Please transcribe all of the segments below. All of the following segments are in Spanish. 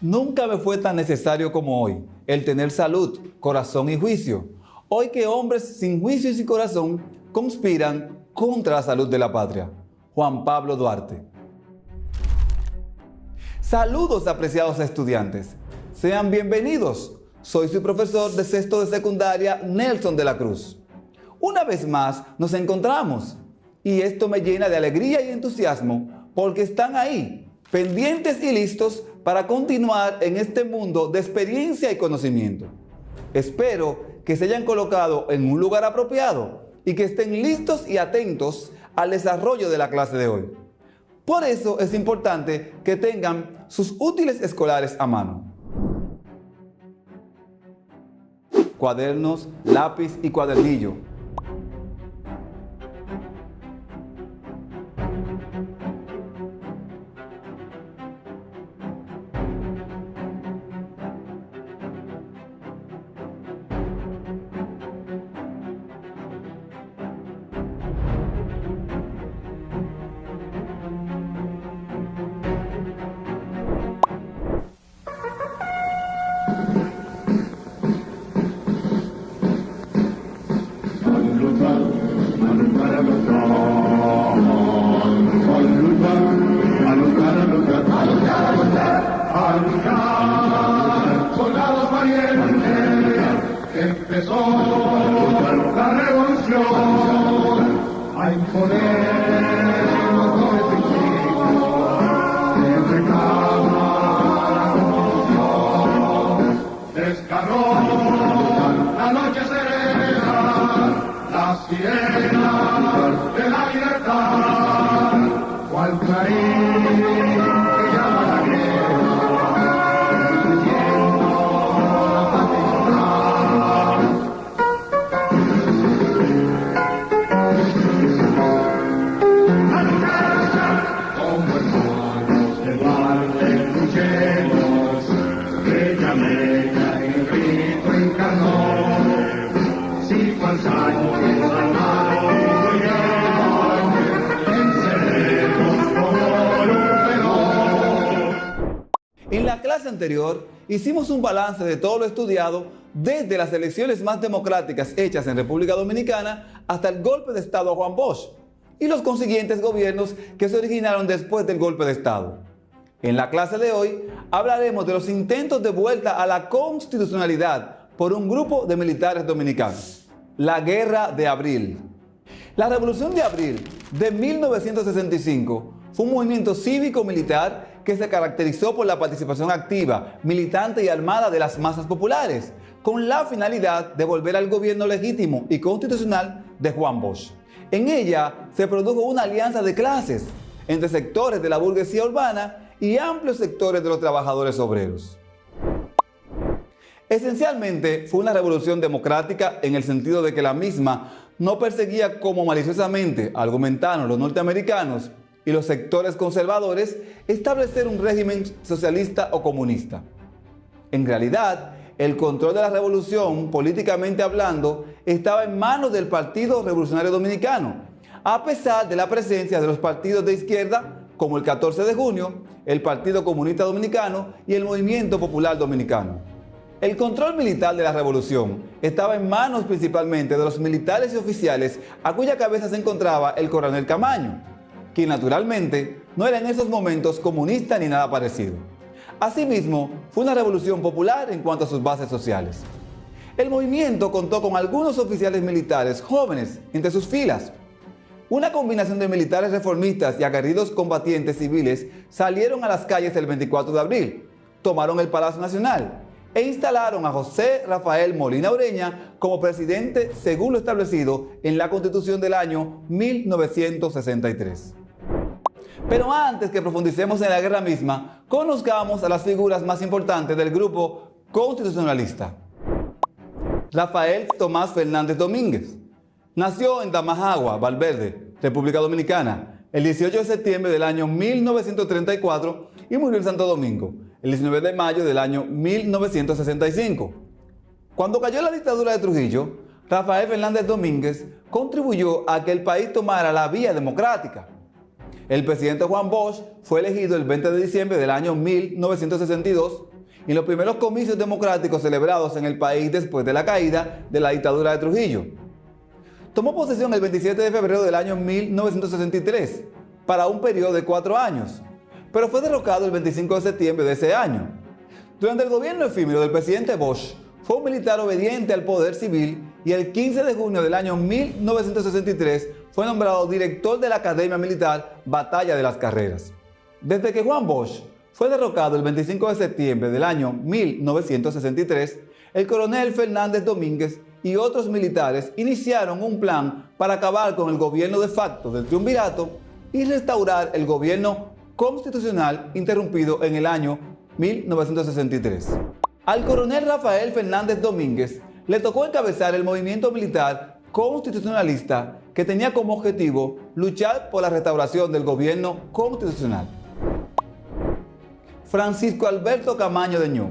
Nunca me fue tan necesario como hoy el tener salud, corazón y juicio. Hoy que hombres sin juicio y sin corazón conspiran contra la salud de la patria. Juan Pablo Duarte. Saludos, apreciados estudiantes. Sean bienvenidos. Soy su profesor de sexto de secundaria, Nelson de la Cruz. Una vez más nos encontramos y esto me llena de alegría y entusiasmo porque están ahí, pendientes y listos para continuar en este mundo de experiencia y conocimiento. Espero que se hayan colocado en un lugar apropiado y que estén listos y atentos al desarrollo de la clase de hoy. Por eso es importante que tengan sus útiles escolares a mano. Cuadernos, lápiz y cuadernillo. Soldados valientes, empezó la revolución a imponer los principios que reclama la constitución. Descargó la noche serena, las sirenas de la libertad, cual clarín que llama la guerra. En la clase anterior hicimos un balance de todo lo estudiado desde las elecciones más democráticas hechas en República Dominicana hasta el golpe de Estado a Juan Bosch y los consiguientes gobiernos que se originaron después del golpe de Estado. En la clase de hoy hablaremos de los intentos de vuelta a la constitucionalidad por un grupo de militares dominicanos. La Guerra de Abril. La Revolución de Abril de 1965 fue un movimiento cívico-militar que se caracterizó por la participación activa, militante y armada de las masas populares, con la finalidad de volver al gobierno legítimo y constitucional de Juan Bosch. En ella se produjo una alianza de clases entre sectores de la burguesía urbana y amplios sectores de los trabajadores obreros. Esencialmente fue una revolución democrática en el sentido de que la misma no perseguía como maliciosamente argumentaron los norteamericanos y los sectores conservadores establecer un régimen socialista o comunista. En realidad, el control de la revolución, políticamente hablando, estaba en manos del Partido Revolucionario Dominicano, a pesar de la presencia de los partidos de izquierda como el 14 de junio, el Partido Comunista Dominicano y el Movimiento Popular Dominicano. El control militar de la revolución estaba en manos principalmente de los militares y oficiales a cuya cabeza se encontraba el coronel Camaño, quien naturalmente no era en esos momentos comunista ni nada parecido. Asimismo, fue una revolución popular en cuanto a sus bases sociales. El movimiento contó con algunos oficiales militares jóvenes entre sus filas. Una combinación de militares reformistas y aguerridos combatientes civiles salieron a las calles el 24 de abril, tomaron el Palacio Nacional e instalaron a José Rafael Molina Ureña como presidente según lo establecido en la Constitución del año 1963. Pero antes que profundicemos en la guerra misma, conozcamos a las figuras más importantes del grupo constitucionalista. Rafael Tomás Fernández Domínguez. Nació en Damajagua, Valverde, República Dominicana, el 18 de septiembre del año 1934 y murió en Santo Domingo, el 19 de mayo del año 1965. Cuando cayó la dictadura de Trujillo, Rafael Fernández Domínguez contribuyó a que el país tomara la vía democrática. El presidente Juan Bosch fue elegido el 20 de diciembre del año 1962 y en los primeros comicios democráticos celebrados en el país después de la caída de la dictadura de Trujillo. Tomó posesión el 27 de febrero del año 1963 para un periodo de 4 años, pero fue derrocado el 25 de septiembre de ese año. Durante el gobierno efímero del presidente Bosch, fue un militar obediente al poder civil y el 15 de junio del año 1963 fue nombrado director de la Academia Militar Batalla de las Carreras. Desde que Juan Bosch fue derrocado el 25 de septiembre del año 1963, el coronel Fernández Domínguez y otros militares iniciaron un plan para acabar con el gobierno de facto del triunvirato y restaurar el gobierno constitucional interrumpido en el año 1963. Al coronel Rafael Fernández Domínguez le tocó encabezar el movimiento militar constitucionalista que tenía como objetivo luchar por la restauración del gobierno constitucional. Francisco Alberto Camaño de Ño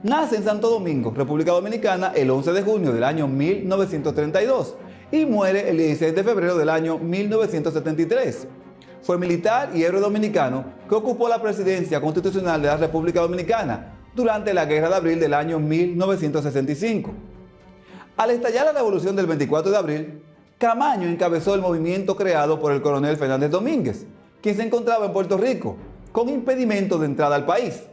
nace en Santo Domingo, República Dominicana, el 11 de junio del año 1932 y muere el 16 de febrero del año 1973. Fue militar y héroe dominicano que ocupó la presidencia constitucional de la República Dominicana durante la Guerra de Abril del año 1965. Al estallar la revolución del 24 de abril, Camaño encabezó el movimiento creado por el coronel Fernández Domínguez, quien se encontraba en Puerto Rico, con impedimento de entrada al país,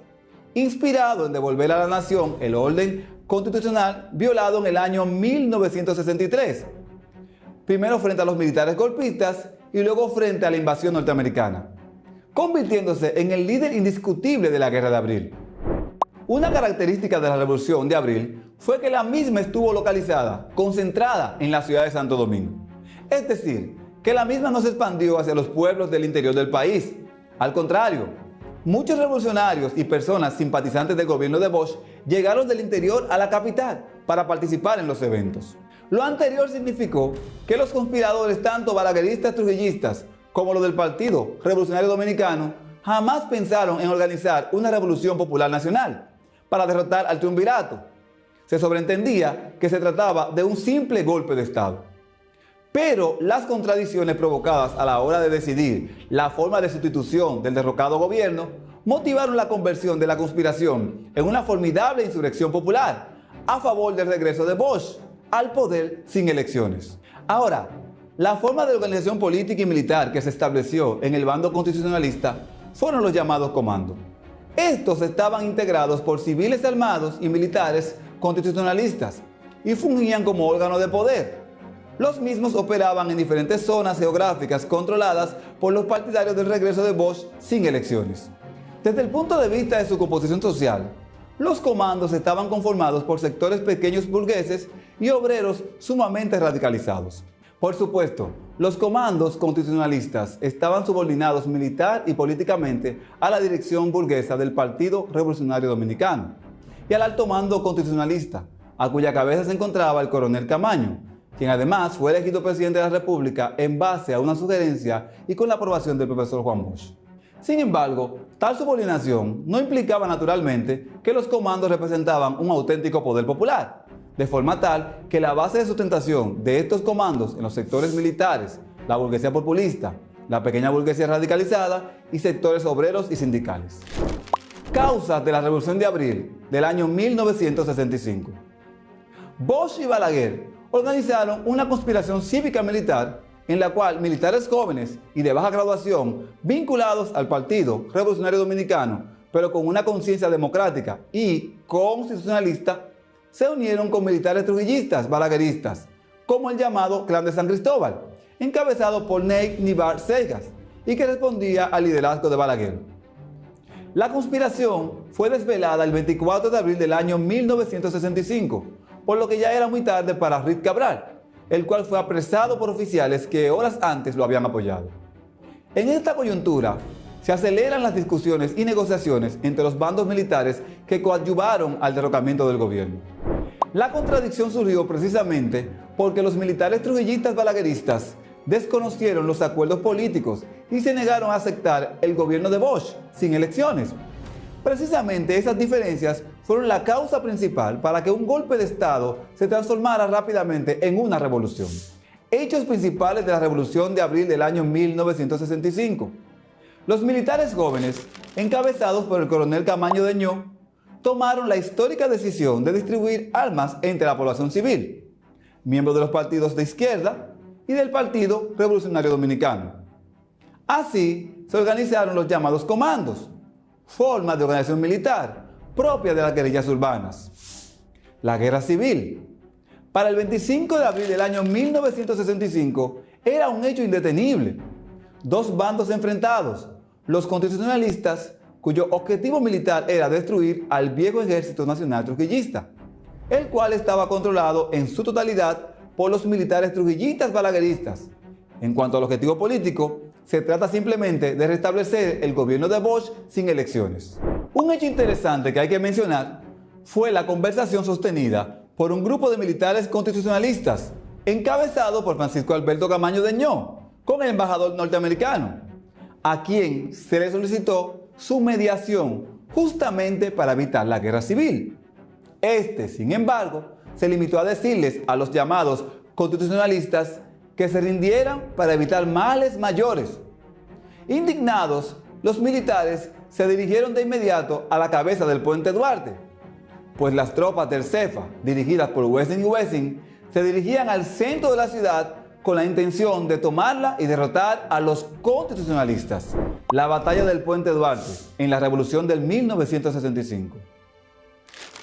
inspirado en devolver a la nación el orden constitucional violado en el año 1963, primero frente a los militares golpistas y luego frente a la invasión norteamericana, convirtiéndose en el líder indiscutible de la Guerra de Abril. Una característica de la Revolución de Abril fue que la misma estuvo localizada, concentrada en la ciudad de Santo Domingo. Es decir, que la misma no se expandió hacia los pueblos del interior del país. Al contrario, muchos revolucionarios y personas simpatizantes del gobierno de Bosch llegaron del interior a la capital para participar en los eventos. Lo anterior significó que los conspiradores, tanto balagueristas trujillistas como los del Partido Revolucionario Dominicano, jamás pensaron en organizar una revolución popular nacional para derrotar al triunvirato. Se sobreentendía que se trataba de un simple golpe de Estado. Pero las contradicciones provocadas a la hora de decidir la forma de sustitución del derrocado gobierno motivaron la conversión de la conspiración en una formidable insurrección popular a favor del regreso de Bosch al poder sin elecciones. Ahora, la forma de organización política y militar que se estableció en el bando constitucionalista fueron los llamados comandos. Estos estaban integrados por civiles armados y militares constitucionalistas y fungían como órgano de poder. Los mismos operaban en diferentes zonas geográficas controladas por los partidarios del regreso de Bosch sin elecciones. Desde el punto de vista de su composición social, los comandos estaban conformados por sectores pequeños burgueses y obreros sumamente radicalizados. Por supuesto, los comandos constitucionalistas estaban subordinados militar y políticamente a la dirección burguesa del Partido Revolucionario Dominicano y al alto mando constitucionalista, a cuya cabeza se encontraba el coronel Camaño, quien además fue elegido presidente de la República en base a una sugerencia y con la aprobación del profesor Juan Bosch. Sin embargo, tal subordinación no implicaba naturalmente que los comandos representaban un auténtico poder popular, de forma tal que la base de sustentación de estos comandos en los sectores militares, la burguesía populista, la pequeña burguesía radicalizada y sectores obreros y sindicales. Causas de la Revolución de Abril del año 1965. Bosch y Balaguer organizaron una conspiración cívica militar en la cual militares jóvenes y de baja graduación vinculados al Partido Revolucionario Dominicano, pero con una conciencia democrática y constitucionalista, se unieron con militares trujillistas balagueristas, como el llamado Clan de San Cristóbal, encabezado por Ney Nivar Segas, y que respondía al liderazgo de Balaguer. La conspiración fue desvelada el 24 de abril del año 1965, por lo que ya era muy tarde para Rick Cabral, el cual fue apresado por oficiales que horas antes lo habían apoyado. En esta coyuntura, se aceleran las discusiones y negociaciones entre los bandos militares que coadyuvaron al derrocamiento del gobierno. La contradicción surgió precisamente porque los militares trujillistas balagueristas desconocieron los acuerdos políticos y se negaron a aceptar el gobierno de Bosch sin elecciones. Precisamente esas diferencias fueron la causa principal para que un golpe de Estado se transformara rápidamente en una revolución. Hechos principales de la Revolución de Abril del año 1965. Los militares jóvenes, encabezados por el coronel Camaño Deñó, tomaron la histórica decisión de distribuir armas entre la población civil, miembros de los partidos de izquierda y del Partido Revolucionario Dominicano. Así se organizaron los llamados comandos, formas de organización militar propia de las guerrillas urbanas. La guerra civil, para el 25 de abril del año 1965, era un hecho indetenible. Dos bandos enfrentados, los constitucionalistas, cuyo objetivo militar era destruir al viejo Ejército Nacional Trujillista, el cual estaba controlado en su totalidad por los militares trujillistas balagueristas. En cuanto al objetivo político, se trata simplemente de restablecer el gobierno de Bosch sin elecciones. Un hecho interesante que hay que mencionar fue la conversación sostenida por un grupo de militares constitucionalistas, encabezado por Francisco Alberto Camaño Deñó, con el embajador norteamericano, a quien se le solicitó su mediación justamente para evitar la guerra civil. Este, sin embargo, se limitó a decirles a los llamados constitucionalistas que se rindieran para evitar males mayores. Indignados, los militares se dirigieron de inmediato a la cabeza del Puente Duarte, pues las tropas del CEFA, dirigidas por Wessing y Wessing, se dirigían al centro de la ciudad con la intención de tomarla y derrotar a los constitucionalistas. La batalla del Puente Duarte en la Revolución del 1965.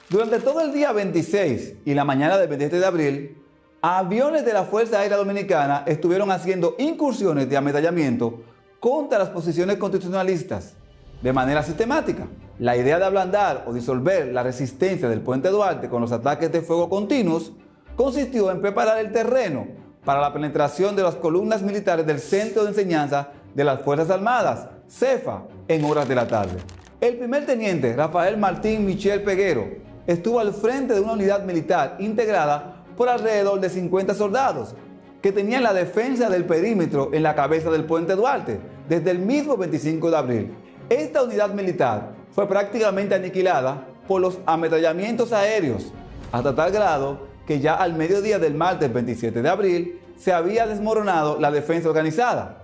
Durante todo el día 26 y la mañana del 27 de abril, aviones de la Fuerza Aérea Dominicana estuvieron haciendo incursiones de ametrallamiento contra las posiciones constitucionalistas de manera sistemática. La idea de ablandar o disolver la resistencia del Puente Duarte con los ataques de fuego continuos consistió en preparar el terreno para la penetración de las columnas militares del Centro de Enseñanza de las Fuerzas Armadas, CEFA, en horas de la tarde. El primer teniente Rafael Martín Michel Peguero estuvo al frente de una unidad militar integrada por alrededor de 50 soldados que tenían la defensa del perímetro en la cabeza del Puente Duarte desde el mismo 25 de abril. Esta unidad militar fue prácticamente aniquilada por los ametrallamientos aéreos, hasta tal grado que ya al mediodía del martes 27 de abril se había desmoronado la defensa organizada.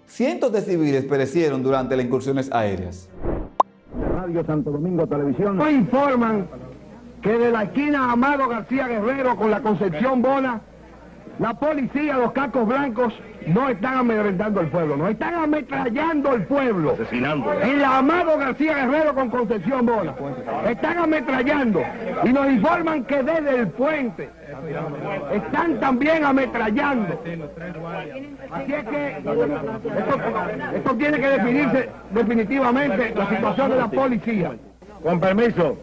Cientos de civiles perecieron durante las incursiones aéreas. Radio Santo Domingo Televisión nos informan que de la esquina Amado García Guerrero con la Concepción Bona, la policía, los cascos blancos, no están amedrentando al pueblo, no están ametrallando al pueblo. Asesinando. En la Amado García Guerrero con Concepción Bona, están ametrallando. Y nos informan que desde el puente están también ametrallando. Así es que esto tiene que definirse definitivamente la situación de la policía. Con permiso,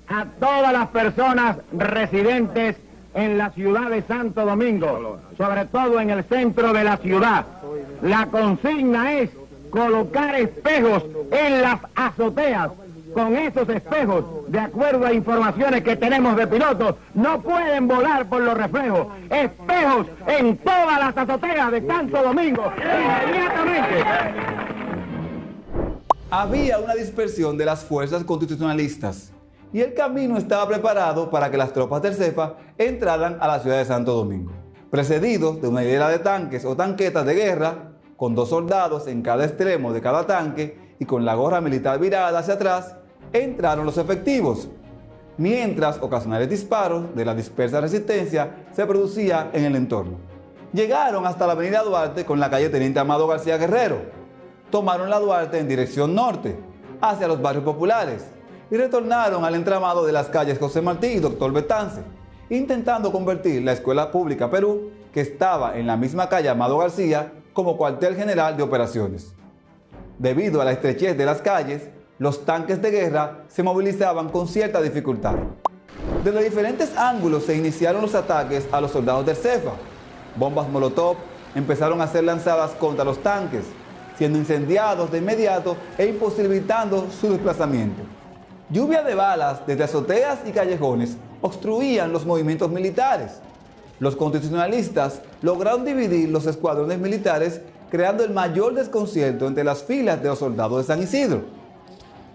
a todas las personas residentes en la ciudad de Santo Domingo, sobre todo en el centro de la ciudad, la consigna es colocar espejos en las azoteas. Con esos espejos, de acuerdo a informaciones que tenemos de pilotos, no pueden volar por los reflejos. Espejos en todas las azoteas de Santo Domingo, inmediatamente. Había una dispersión de las fuerzas constitucionalistas y el camino estaba preparado para que las tropas del CEFA entraran a la ciudad de Santo Domingo, precedidos de una hilera de tanques o tanquetas de guerra, con 2 soldados en cada extremo de cada tanque y con la gorra militar virada hacia atrás. Entraron los efectivos, mientras ocasionales disparos de la dispersa resistencia se producían en el entorno. Llegaron hasta la avenida Duarte con la calle Teniente Amado García Guerrero, tomaron la Duarte en dirección norte, hacia los barrios populares, y retornaron al entramado de las calles José Martí y Doctor Betance, intentando convertir la Escuela Pública Perú, que estaba en la misma calle Amado García, como cuartel general de operaciones. Debido a la estrechez de las calles, los tanques de guerra se movilizaban con cierta dificultad. Desde diferentes ángulos se iniciaron los ataques a los soldados del CEFA. Bombas molotov empezaron a ser lanzadas contra los tanques, siendo incendiados de inmediato e imposibilitando su desplazamiento. Lluvia de balas desde azoteas y callejones obstruían los movimientos militares. Los constitucionalistas lograron dividir los escuadrones militares, creando el mayor desconcierto entre las filas de los soldados de San Isidro.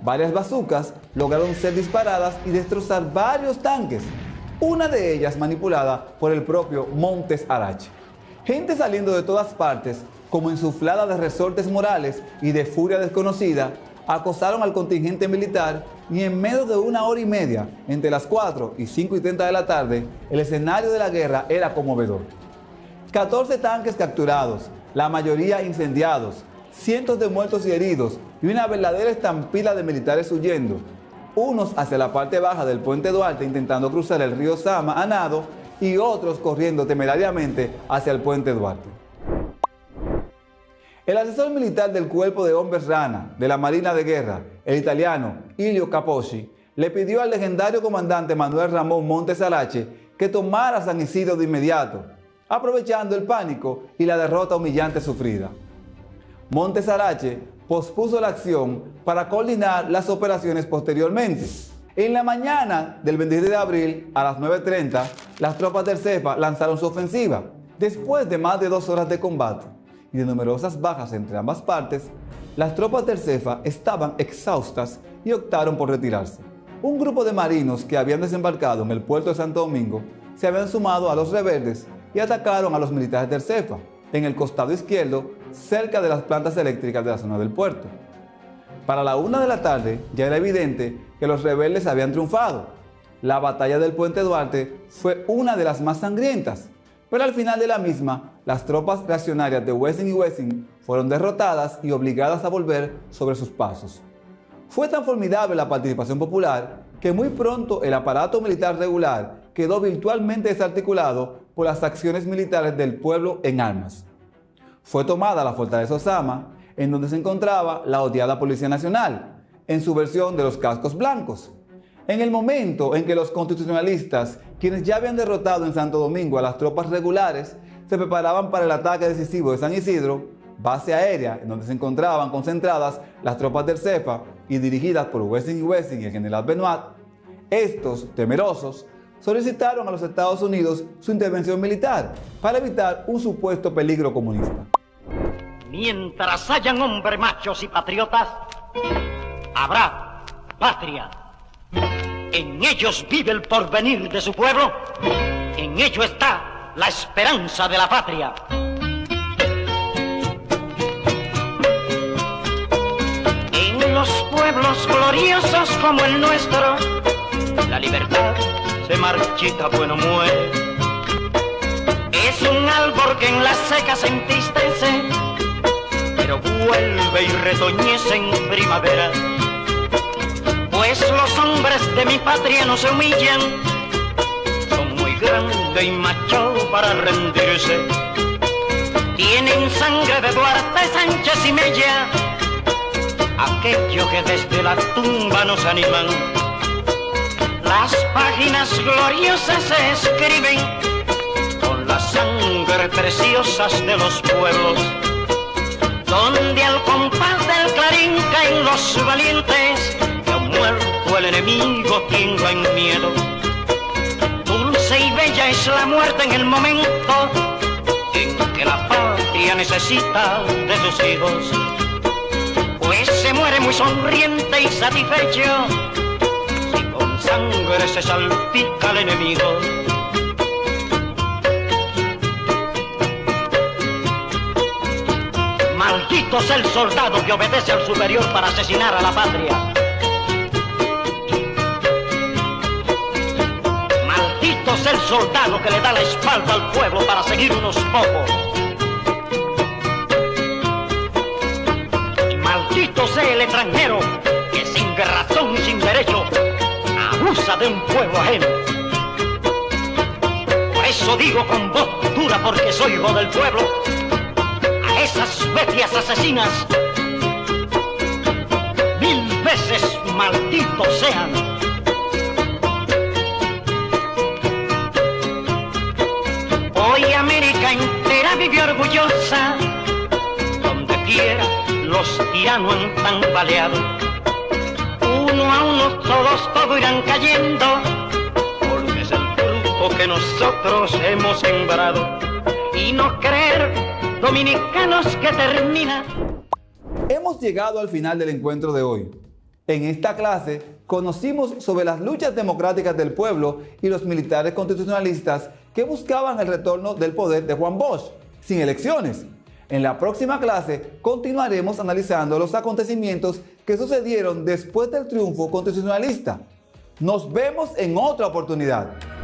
Varias bazucas lograron ser disparadas y destrozar varios tanques, una de ellas manipulada por el propio Montes Arache. Gente saliendo de todas partes como insuflada de resortes morales y de furia desconocida, acosaron al contingente militar y en menos de 1 hora y media, entre las 4 y 5:30 de la tarde, el escenario de la guerra era conmovedor. 14 tanques capturados, la mayoría incendiados, cientos de muertos y heridos y una verdadera estampida de militares huyendo, unos hacia la parte baja del puente Duarte intentando cruzar el río Sama a nado y otros corriendo temerariamente hacia el puente Duarte. El asesor militar del Cuerpo de Hombres Rana de la Marina de Guerra, el italiano Ilio Capocci, le pidió al legendario comandante Manuel Ramón Montes Arache que tomara San Isidro de inmediato, aprovechando el pánico y la derrota humillante sufrida. Montes Arache pospuso la acción para coordinar las operaciones posteriormente. En la mañana del 27 de abril, a las 9:30, las tropas del CEFA lanzaron su ofensiva. Después de más de 2 horas de combate y de numerosas bajas entre ambas partes, las tropas del CEFA estaban exhaustas y optaron por retirarse. Un grupo de marinos que habían desembarcado en el puerto de Santo Domingo se habían sumado a los rebeldes y atacaron a los militares del CEFA en el costado izquierdo, cerca de las plantas eléctricas de la zona del puerto. Para la 1 de la tarde ya era evidente que los rebeldes habían triunfado. La batalla del puente Duarte fue una de las más sangrientas, pero al final de la misma, las tropas reaccionarias de Wessing y Wessing fueron derrotadas y obligadas a volver sobre sus pasos. Fue tan formidable la participación popular que muy pronto el aparato militar regular quedó virtualmente desarticulado por las acciones militares del pueblo en armas. Fue tomada la fortaleza Osama, en donde se encontraba la odiada Policía Nacional, en su versión de los cascos blancos. En el momento en que los constitucionalistas, quienes ya habían derrotado en Santo Domingo a las tropas regulares, se preparaban para el ataque decisivo de San Isidro, base aérea en donde se encontraban concentradas las tropas del CEFA y dirigidas por Wessing y Wessing y el general Benoit, estos, temerosos, solicitaron a los Estados Unidos su intervención militar para evitar un supuesto peligro comunista. Mientras hayan hombres machos y patriotas, habrá patria. En ellos vive el porvenir de su pueblo, en ello está la esperanza de la patria. En los pueblos gloriosos como el nuestro, la libertad se marchita, bueno muere. Es un árbol que en la seca se entristece, pero vuelve y retoñece en primavera. Pues los hombres de mi patria no se humillan, son muy grandes y machos para rendirse. Tienen sangre de Duarte, Sánchez y Mella, aquellos que desde la tumba nos animan. Las páginas gloriosas se escriben con la sangre preciosas de los pueblos, donde al compás del clarín caen los valientes, que ha muerto el enemigo, tenga en miedo. Dulce y bella es la muerte en el momento en que la patria necesita de sus hijos, pues se muere muy sonriente y satisfecho si con sangre se salpica al enemigo. Maldito es el soldado que obedece al superior para asesinar a la patria. Maldito es el soldado que le da la espalda al pueblo para seguir unos pocos. Y maldito sea el extranjero que sin razón y sin derecho abusa de un pueblo ajeno. Por eso digo con voz dura, porque soy hijo del pueblo, a esas bestias asesinas, 1000 veces malditos sean. Hoy América entera vive orgullosa, donde quiera los tiranos han tambaleado. Uno a uno todos irán cayendo, porque es el fruto que nosotros hemos sembrado. Y no creer, dominicanos, que termina. Hemos llegado al final del encuentro de hoy. En esta clase conocimos sobre las luchas democráticas del pueblo y los militares constitucionalistas que buscaban el retorno del poder de Juan Bosch, sin elecciones. En la próxima clase continuaremos analizando los acontecimientos que sucedieron después del triunfo constitucionalista. Nos vemos en otra oportunidad.